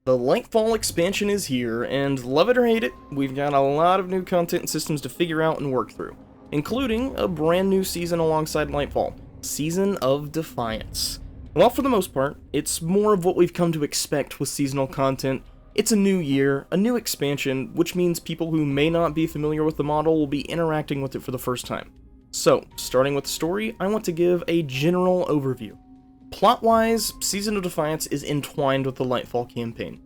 The Lightfall expansion is here, and love it or hate it, we've got a lot of new content and systems to figure out and work through, including a brand new season alongside Lightfall, Season of Defiance. While for the most part, it's more of what we've come to expect with seasonal content. It's a new year, a new expansion, which means people who may not be familiar with the model will be interacting with it for the first time. So, starting with the story, I want to give a general overview. Plot-wise, Season of Defiance is entwined with the Lightfall campaign.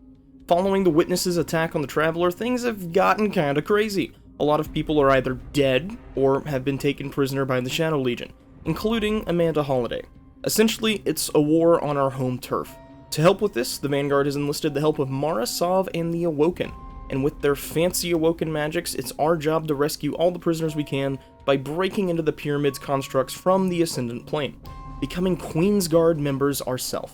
Following the Witness's attack on the Traveler, things have gotten kinda crazy. A lot of people are either dead, or have been taken prisoner by the Shadow Legion, including Amanda Holiday. Essentially, it's a war on our home turf. To help with this, the Vanguard has enlisted the help of Mara, Sov, and the Awoken, and with their fancy Awoken magics, it's our job to rescue all the prisoners we can by breaking into the Pyramid's constructs from the Ascendant Plane, becoming Queen's Guard members ourselves.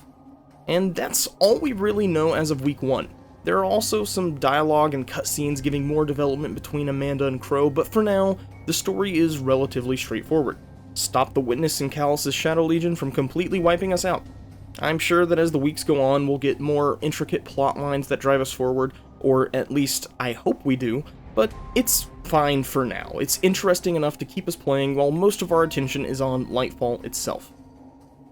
And that's all we really know as of week 1. There are also some dialogue and cutscenes giving more development between Amanda and Crow, but for now, the story is relatively straightforward. Stop the Witness and Callus's Shadow Legion from completely wiping us out. I'm sure that as the weeks go on, we'll get more intricate plot lines that drive us forward, or at least I hope we do, but it's fine for now. It's interesting enough to keep us playing while most of our attention is on Lightfall itself.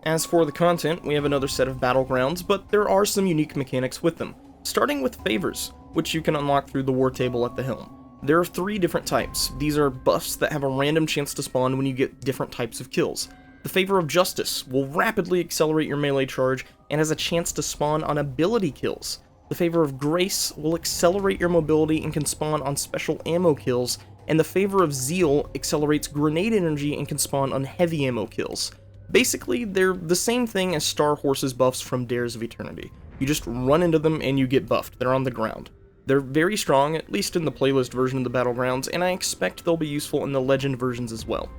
As for the content, we have another set of Battlegrounds, but there are some unique mechanics with them, starting with favors, which you can unlock through the war table at the helm. There are 3 different types. These are buffs that have a random chance to spawn when you get different types of kills. The Favor of Justice will rapidly accelerate your melee charge and has a chance to spawn on ability kills. The Favor of Grace will accelerate your mobility and can spawn on special ammo kills, and the Favor of Zeal accelerates grenade energy and can spawn on heavy ammo kills. Basically, they're the same thing as Star Horse's buffs from Dares of Eternity. You just run into them and you get buffed. They're on the ground. They're very strong, at least in the playlist version of the Battlegrounds, and I expect they'll be useful in the Legend versions as well.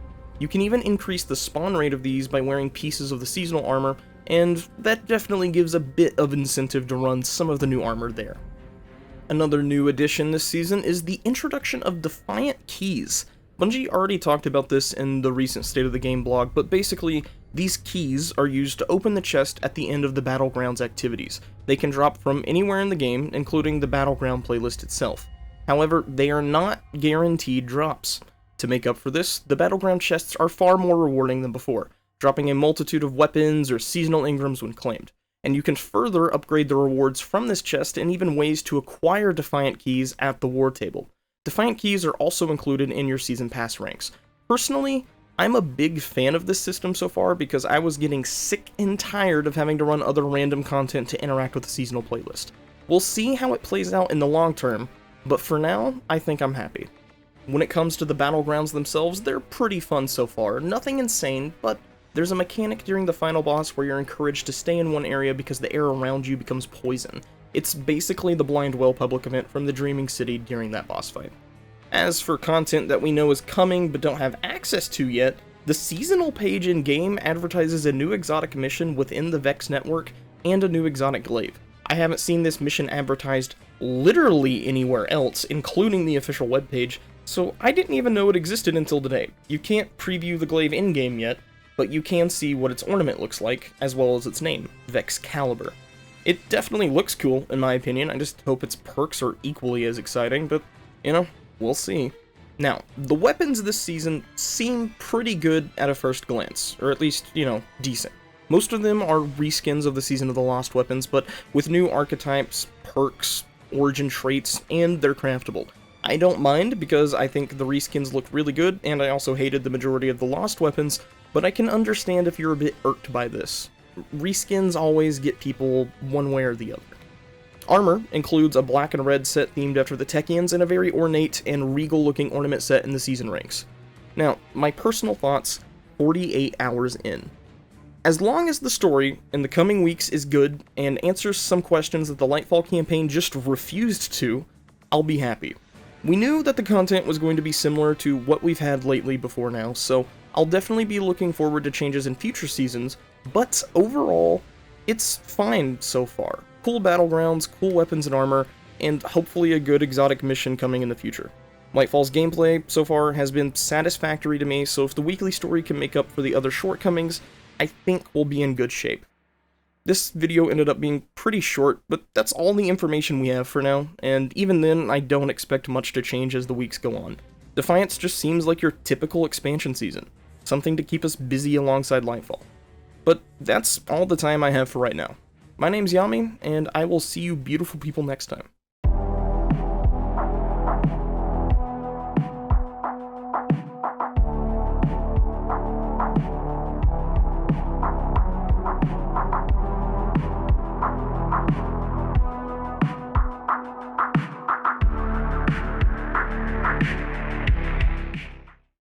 You can even increase the spawn rate of these by wearing pieces of the seasonal armor, and that definitely gives a bit of incentive to run some of the new armor there. Another new addition this season is the introduction of Defiant Keys. Bungie already talked about this in the recent State of the Game blog, but basically, these keys are used to open the chest at the end of the Battlegrounds activities. They can drop from anywhere in the game, including the Battleground playlist itself. However, they are not guaranteed drops. To make up for this, the Battleground chests are far more rewarding than before, dropping a multitude of weapons or seasonal engrams when claimed. And you can further upgrade the rewards from this chest and even ways to acquire Defiant Keys at the war table. Defiant Keys are also included in your Season Pass ranks. Personally, I'm a big fan of this system so far because I was getting sick and tired of having to run other random content to interact with the seasonal playlist. We'll see how it plays out in the long term, but for now, I think I'm happy. When it comes to the Battlegrounds themselves, they're pretty fun so far. Nothing insane, but there's a mechanic during the final boss where you're encouraged to stay in one area because the air around you becomes poison. It's basically the Blind Well public event from the Dreaming City during that boss fight. As for content that we know is coming but don't have access to yet, the seasonal page in-game advertises a new exotic mission within the Vex network and a new exotic glaive. I haven't seen this mission advertised literally anywhere else, including the official webpage, so I didn't even know it existed until today. You can't preview the glaive in-game yet, but you can see what its ornament looks like, as well as its name, Vex Caliber. It definitely looks cool, in my opinion. I just hope its perks are equally as exciting, but, you know, we'll see. Now, the weapons this season seem pretty good at a first glance, or at least, you know, decent. Most of them are reskins of the Season of the Lost weapons, but with new archetypes, perks, origin traits, and they're craftable. I don't mind because I think the reskins look really good, and I also hated the majority of the Lost weapons, but I can understand if you're a bit irked by this. Reskins always get people one way or the other. Armor includes a black and red set themed after the Techians and a very ornate and regal looking ornament set in the season ranks. Now, my personal thoughts, 48 hours in. As long as the story in the coming weeks is good and answers some questions that the Lightfall campaign just refused to, I'll be happy. We knew that the content was going to be similar to what we've had lately before now, so I'll definitely be looking forward to changes in future seasons, but overall, it's fine so far. Cool battlegrounds, cool weapons and armor, and hopefully a good exotic mission coming in the future. Lightfall's gameplay so far has been satisfactory to me, so if the weekly story can make up for the other shortcomings, I think we'll be in good shape. This video ended up being pretty short, but that's all the information we have for now, and even then, I don't expect much to change as the weeks go on. Defiance just seems like your typical expansion season, something to keep us busy alongside Lightfall. But that's all the time I have for right now. My name's Yami, and I will see you beautiful people next time.